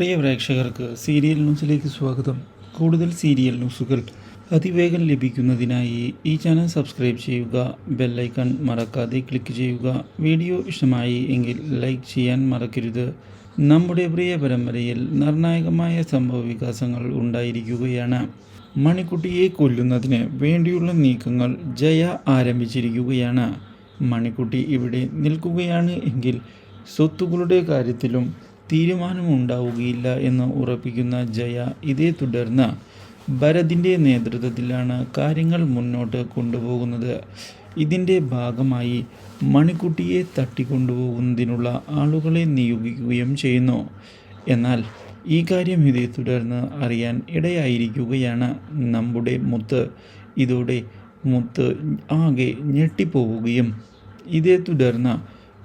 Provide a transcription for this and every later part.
പ്രിയ പ്രേക്ഷകർക്ക് സീരിയൽ ന്യൂസിലേക്ക് സ്വാഗതം. കൂടുതൽ സീരിയൽ ന്യൂസുകൾ അതിവേഗം ലഭിക്കുന്നതിനായി ഈ ചാനൽ സബ്സ്ക്രൈബ് ചെയ്യുക, ബെല്ലൈക്കൺ മറക്കാതെ ക്ലിക്ക് ചെയ്യുക. വീഡിയോ ഇഷ്ടമായി എങ്കിൽ ലൈക്ക് ചെയ്യാൻ മറക്കരുത്. നമ്മുടെ പ്രിയ പരമ്പരയിൽ നിർണായകമായ സംഭവവികാസങ്ങൾ ഉണ്ടായിരിക്കുകയാണ്. മണിക്കുട്ടിയെ കൊല്ലുന്നതിന് വേണ്ടിയുള്ള നീക്കങ്ങൾ ജയ ആരംഭിച്ചിരിക്കുകയാണ്. മണിക്കുട്ടി ഇവിടെ നിൽക്കുകയാണ് എങ്കിൽ സ്വത്തുക്കളുടെ കാര്യത്തിലും തീരുമാനമുണ്ടാവുകയില്ല എന്ന് ഉറപ്പിക്കുന്ന ജയ ഇതേ തുടർന്ന് ഭരതിൻ്റെ നേതൃത്വത്തിലാണ് കാര്യങ്ങൾ മുന്നോട്ട് കൊണ്ടുപോകുന്നത്. ഇതിൻ്റെ ഭാഗമായി മണിക്കുട്ടിയെ തട്ടിക്കൊണ്ടുപോകുന്നതിനുള്ള ആളുകളെ നിയോഗിക്കുകയും ചെയ്യുന്നു. എന്നാൽ ഈ കാര്യം ഇതേ തുടർന്ന് അറിയാൻ ഇടയായിരിക്കുകയാണ് നമ്മുടെ മുത്ത്. ഇതോടെ മുത്ത് ആകെ ഞെട്ടിപ്പോവുകയും ഇതേ തുടർന്ന്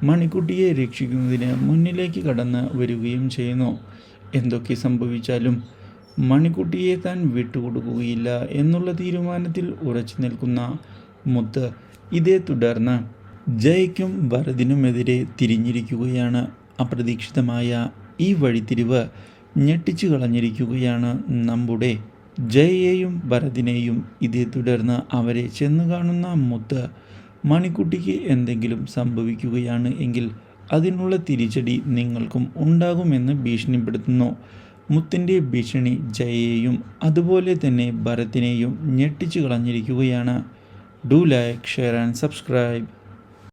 മണിക്കുട്ടിയെ രക്ഷിക്കുന്നതിന് മുന്നിലേക്ക് കടന്ന് വരികയും ചെയ്യുന്നു. എന്തൊക്കെ സംഭവിച്ചാലും മണിക്കുട്ടിയെ താൻ വിട്ടുകൊടുക്കുകയില്ല എന്നുള്ള തീരുമാനത്തിൽ ഉറച്ചു നിൽക്കുന്ന മുത്ത് ഇതേ തുടർന്ന് ജയയ്ക്കും ഭരതിനുമെതിരെ തിരിഞ്ഞിരിക്കുകയാണ്. അപ്രതീക്ഷിതമായ ഈ വഴിത്തിരിവ് ഞെട്ടിച്ചു കളഞ്ഞിരിക്കുകയാണ് നമ്മുടെ ജയയെയും ഭരതിനെയും. ഇതേ തുടർന്ന് അവരെ ചെന്ന് കാണുന്ന മുത്ത് മണിക്കുട്ടിക്ക് എന്തെങ്കിലും സംഭവിക്കുകയാണ് എങ്കിൽ അതിനുള്ള തിരിച്ചടി നിങ്ങൾക്കും ഉണ്ടാകുമെന്ന് ഭീഷണിപ്പെടുത്തുന്നു. മുത്തിൻ്റെ ഭീഷണി ജയയെയും അതുപോലെ തന്നെ ഭരത്തിനെയും ഞെട്ടിച്ചു കളഞ്ഞിരിക്കുകയാണ്. Do like, share and subscribe.